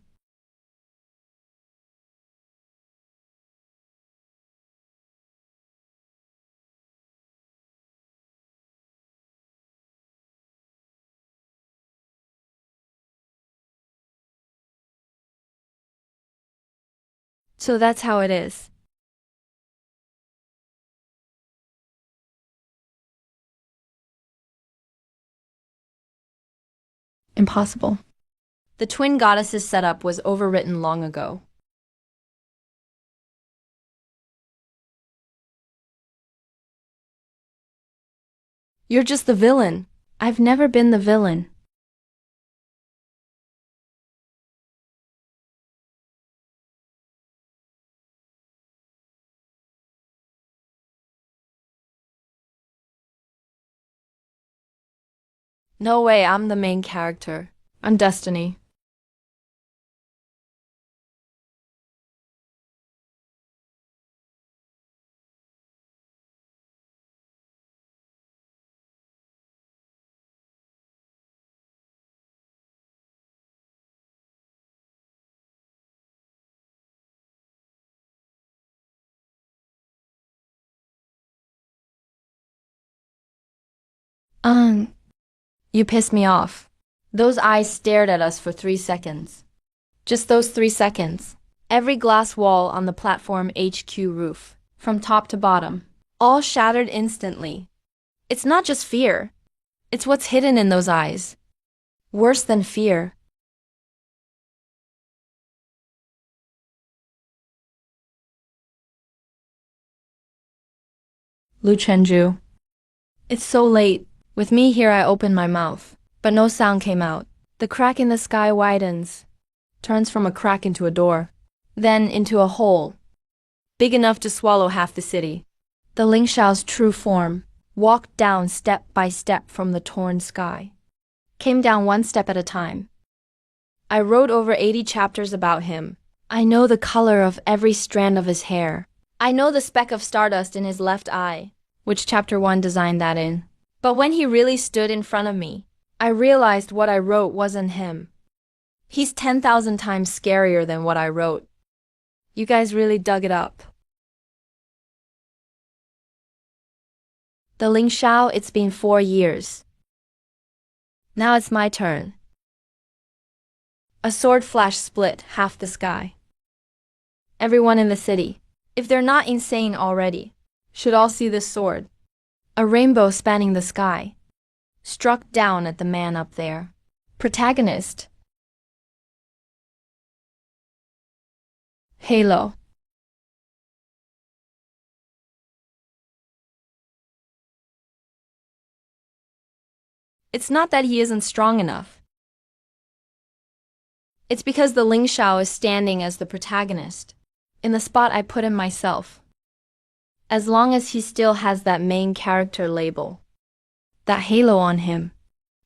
So that's how it is. Impossible. The twin goddesses setup was overwritten long ago. You're just the villain. I've never been the villain. No way, I'm the main character. I'm Destiny. Um, you pissed me off. Those eyes stared at us for 3 seconds. Just those 3 seconds. Every glass wall on the platform HQ roof, from top to bottom, all shattered instantly. It's not just fear. It's what's hidden in those eyes. Worse than fear. Lu Chenju. It's so late. With me here, I open my mouth, but no sound came out. The crack in the sky widens, turns from a crack into a door, then into a hole, big enough to swallow half the city. The Ling Shao's true form walked down step by step from the torn sky, came down one step at a time. I wrote over 80 chapters about him. I know the color of every strand of his hair. I know the speck of stardust in his left eye, which chapter 1 designed that in. But when he really stood in front of me, I realized what I wrote wasn't him. He's 10,000 times scarier than what I wrote. You guys really dug it up. The Ling Shao, it's been 4 years. Now it's my turn. A sword flash split half the sky. Everyone in the city, if they're not insane already, should all see this sword. A rainbow spanning the sky, struck down at the man up there. Protagonist. Halo. It's not that he isn't strong enough. It's because the Ling Shao is standing as the protagonist, in the spot I put him myself. As long as he still has that main character label, that halo on him,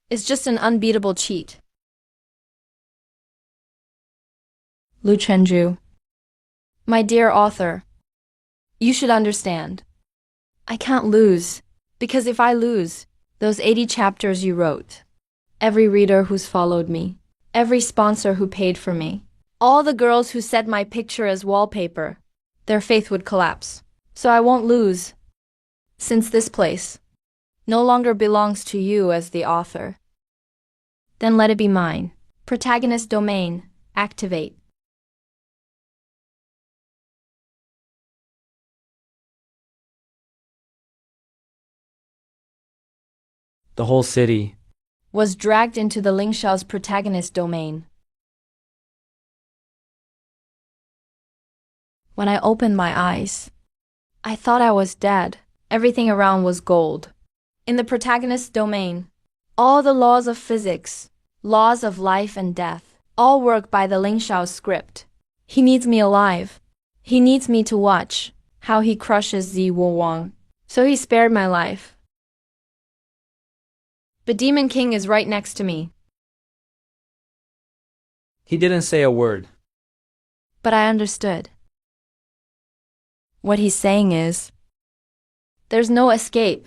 is just an unbeatable cheat. Lu Chenju. My dear author, you should understand. I can't lose, because if I lose, those 80 chapters you wrote, every reader who's followed me, every sponsor who paid for me, all the girls who set my picture as wallpaper, their faith would collapse. So I won't lose, since this place no longer belongs to you as the author. Then let it be mine. Protagonist domain, activate. The whole city Was dragged into the Ling Shao's protagonist domain. When I opened my eyes, I thought I was dead. Everything around was gold. In the protagonist domain, all the laws of physics, laws of life and death, all work by the Ling Shao script. He needs me alive. He needs me to watch how he crushes Zi Wang. So he spared my life. The Demon King is right next to me. He didn't say a word. But I understood. What he's saying is, there's no escape.